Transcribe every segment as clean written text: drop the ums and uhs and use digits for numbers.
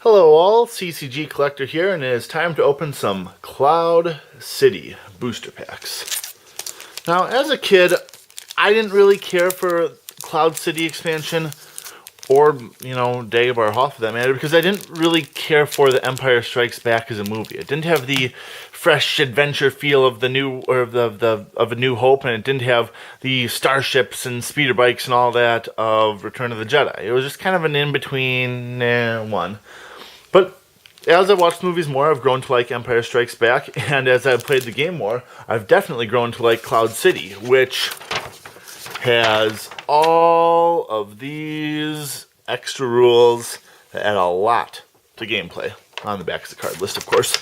Hello all, CCG Collector here, and it is time to open some Cloud City booster packs. Now, as a kid, I didn't really care for Cloud City expansion, or, Dagobah or Hoth for that matter, because I didn't really care for the Empire Strikes Back as a movie. It didn't have the fresh adventure feel of the of A New Hope, and it didn't have the starships and speeder bikes and all that of Return of the Jedi. It was just kind of an in-between one. But as I've watched movies more, I've grown to like Empire Strikes Back, and as I've played the game more, I've definitely grown to like Cloud City, which has all of these extra rules that add a lot to gameplay. On the back of the card list, of course.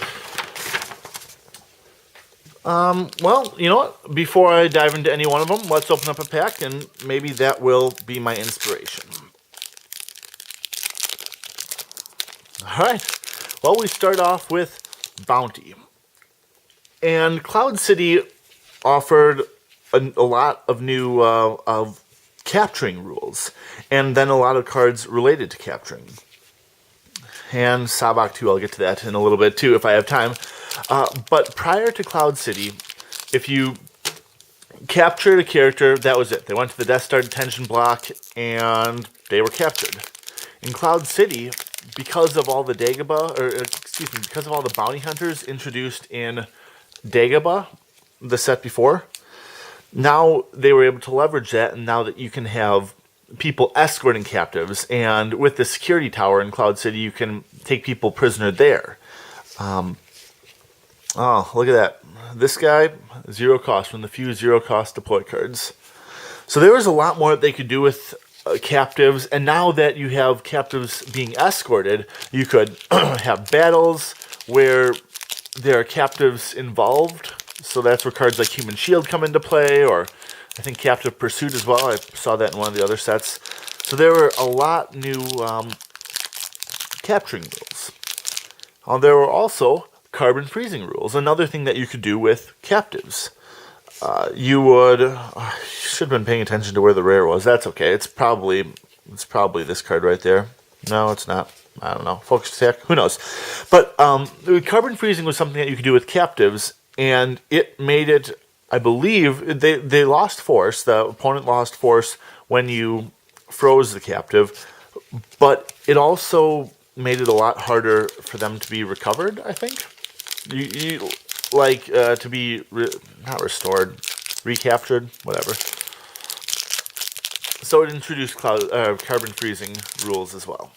Well, you know what? Before I dive into any one of them, let's open up a pack, and maybe that will be my inspiration. Alright, well, we start off with Bounty. And Cloud City offered a lot of new capturing rules, and then a lot of cards related to capturing. And Sabak too, I'll get to that in a little bit too if I have time. But prior to Cloud City, if you captured a character, that was it. They went to the Death Star detention block, and they were captured. In Cloud City, because of all the because of all the bounty hunters introduced in Dagobah, the set before, now they were able to leverage that, and now that you can have people escorting captives, and with the security tower in Cloud City, you can take people prisoner there. Oh, look at that. This guy, 0 cost, one of the few 0 cost deploy cards. So there was a lot more that they could do with captives, and now that you have captives being escorted, you could have battles where there are captives involved. So that's where cards like Human Shield come into play, or I think Captive Pursuit as well. I saw that in one of the other sets. So there were a lot new capturing rules. There were also carbon freezing rules, another thing that you could do with captives. You should have been paying attention to where the rare was. That's okay. It's probably this card right there. No, it's not. I don't know. Focus attack. Who knows? But carbon freezing was something that you could do with captives, and it made it. I believe they lost force. The opponent lost force when you froze the captive, but it also made it a lot harder for them to be recovered. I think to be not restored, recaptured, whatever. So it introduced carbon freezing rules as well.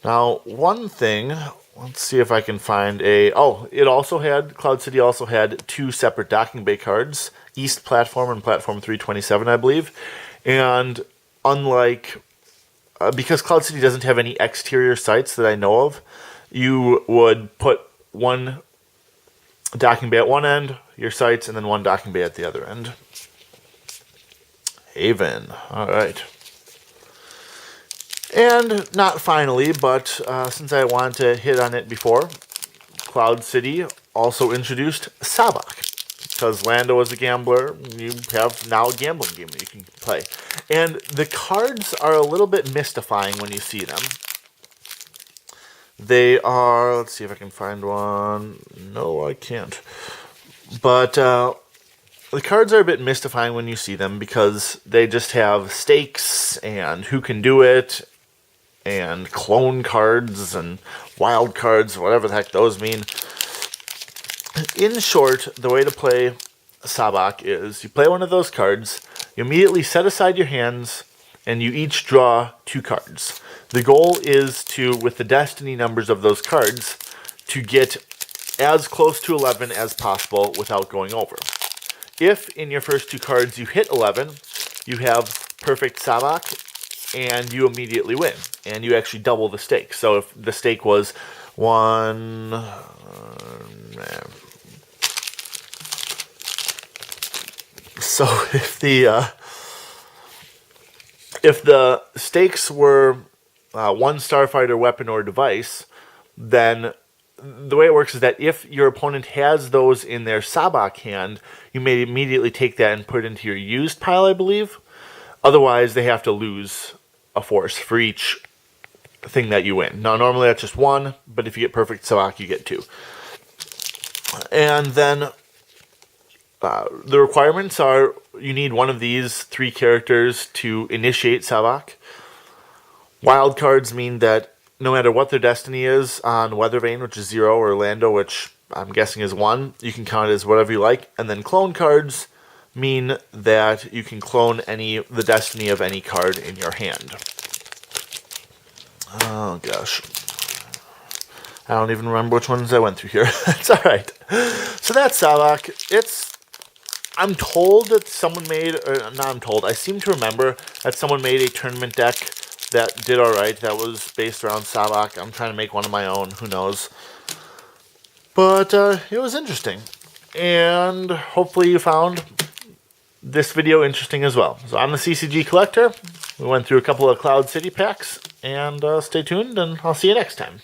Now, one thing, let's see if I can find Cloud City also had 2 separate docking bay cards, East Platform and Platform 327, I believe. And unlike, because Cloud City doesn't have any exterior sites that I know of, you would put one docking bay at one end, your sights, and then one docking bay at the other end. Haven. All right. And not finally, but since I wanted to hit on it before, Cloud City also introduced Sabak. Because Lando is a gambler, you have now a gambling game that you can play. And the cards are a little bit mystifying when you see them. They are, let's see if I can find one. No, I can't. But the cards are a bit mystifying when you see them because they just have stakes and who can do it and clone cards and wild cards, whatever the heck those mean. In short, the way to play Sabak is you play one of those cards, you immediately set aside your hands, and you each draw 2 cards. The goal is to, with the destiny numbers of those cards, to get as close to 11 as possible without going over. If in your first 2 cards you hit 11, you have perfect Sabak, and you immediately win. And you actually double the stake. So if the stake was 1... So if the stakes were 1 starfighter weapon or device, then the way it works is that if your opponent has those in their Sabak hand, you may immediately take that and put it into your used pile, I believe. Otherwise, they have to lose a force for each thing that you win. Now, normally that's just one, but if you get perfect Savak, you get 2. And then the requirements are you need one of these 3 characters to initiate Savak. Wild cards mean that no matter what their destiny is on Weathervane, which is 0, or Lando, which I'm guessing is 1, you can count it as whatever you like. And then clone cards mean that you can clone the destiny of any card in your hand. Oh gosh. I don't even remember which ones I went through here. It's alright. So that's Savak. I'm told that someone made, or not I'm told, I seem to remember that someone made a tournament deck that did alright, that was based around Savak. I'm trying to make one of my own, who knows. But it was interesting. And hopefully you found this video interesting as well. So I'm the CCG Collector. We went through a couple of Cloud City packs. And stay tuned, and I'll see you next time.